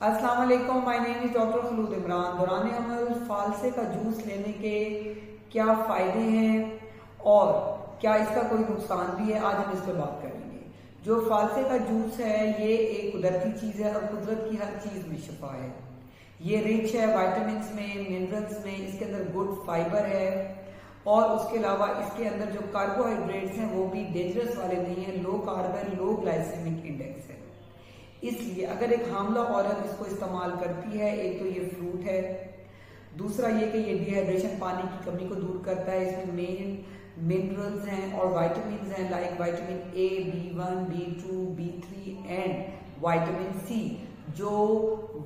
अस्सलाम वालेकुम, my name is doctor Khulood Imran. दौरान अमल फालसे का जूस लेने के क्या फ़ायदे हैं और क्या इसका कोई नुकसान भी है, आज हम इस पर बात करेंगे। जो फालसे का जूस है ये एक कुदरती चीज़ है और कुदरत की हर चीज़ में शिफा है। ये रिच है वाइटामिन में, मिनरल्स में, इसके अंदर गुड फाइबर है और उसके अलावा इसके अंदर जो कार्बोहाइड्रेट्स हैं वो भी डेंजरस वाले नहीं है, लो कार्बन लो ग्लाइसेमिक इंडेक्स है। इसलिए अगर एक हामला औरत इसको इस्तेमाल करती है, एक तो ये फ्रूट है, दूसरा ये कि ये डिहाइड्रेशन पानी की कमी को दूर करता है। इसमें मेन मिनरल्स हैं और वाइटामिन हैं like vitamin A, B1, B2, B3 and vitamin C. जो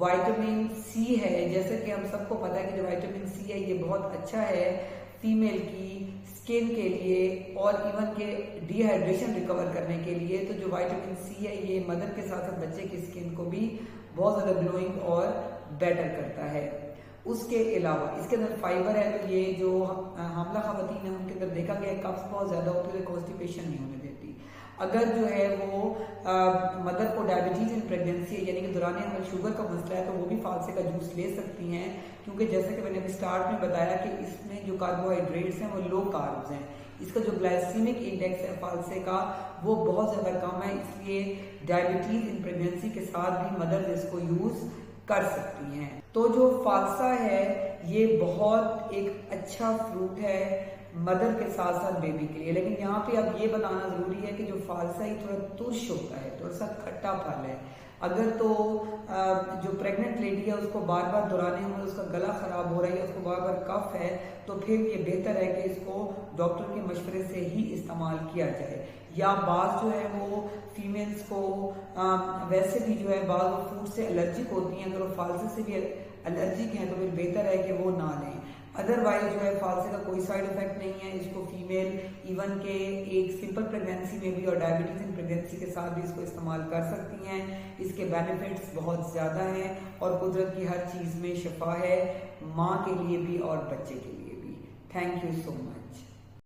वाइटामिन सी है, जैसे कि हम सबको पता है कि जो वाइटामिन सी है ये बहुत अच्छा है फीमेल की स्किन के लिए और इवन के डिहाइड्रेशन रिकवर करने के लिए। तो जो विटामिन सी है ये मदर के साथ साथ बच्चे की स्किन को भी बहुत ज़्यादा ग्लोइंग और बेटर करता है। उसके अलावा इसके अंदर फाइबर है, तो ये जो हामला खवातीन है उनके अंदर देखा गया कफ्स बहुत ज़्यादा होती है, कॉन्स्टिपेशन नहीं होने देती। अगर जो है वो मदर को डायबिटीज इन प्रेगनेंसी है यानी कि दौरान अमल शुगर का मसला है तो वो भी फालसे का जूस ले सकती हैं, क्योंकि जैसे कि मैंने अभी स्टार्ट में बताया कि इसमें जो कार्बोहाइड्रेट्स हैं वो लो कार्ब्स हैं। इसका जो ग्लाइसीमिक इंडेक्स है फालसे का वो बहुत ज़्यादा कम है, इसलिए डायबिटीज इन प्रेगनेंसी के साथ भी मदर इसको यूज़ कर सकती हैं। तो जो फालसा है ये बहुत एक अच्छा फ्रूट है मदर के साथ साथ बेबी के लिए। लेकिन यहाँ पे अब ये बताना ज़रूरी है कि जो फालसा ही थोड़ा तुर्श होता है, थोड़ा सा खट्टा फल है। अगर तो जो प्रेग्नेंट लेडी है उसको बार बार दौराने में उसका गला ख़राब हो रहा है, उसको बार बार कफ है, तो फिर ये बेहतर है कि इसको डॉक्टर के मशवरे से ही इस्तेमाल किया जाए। या बाज़ जो है वो फीमेल्स को वैसे भी जो है बाज़ वो फूड से एलर्जिक होती हैं, अगर वो फालसे से भी एलर्जिक हैं तो फिर बेहतर है कि वो ना लें। अदरवाइज जो है फालसे का कोई साइड इफेक्ट नहीं है, इसको फीमेल इवन के एक सिंपल प्रेगनेंसी में भी और डायबिटीज इन प्रेगनेंसी के साथ भी इसको इस्तेमाल कर सकती हैं। इसके बेनिफिट्स बहुत ज़्यादा हैं और कुदरत की हर चीज़ में शिफा है, माँ के लिए भी और बच्चे के लिए भी। Thank you so much.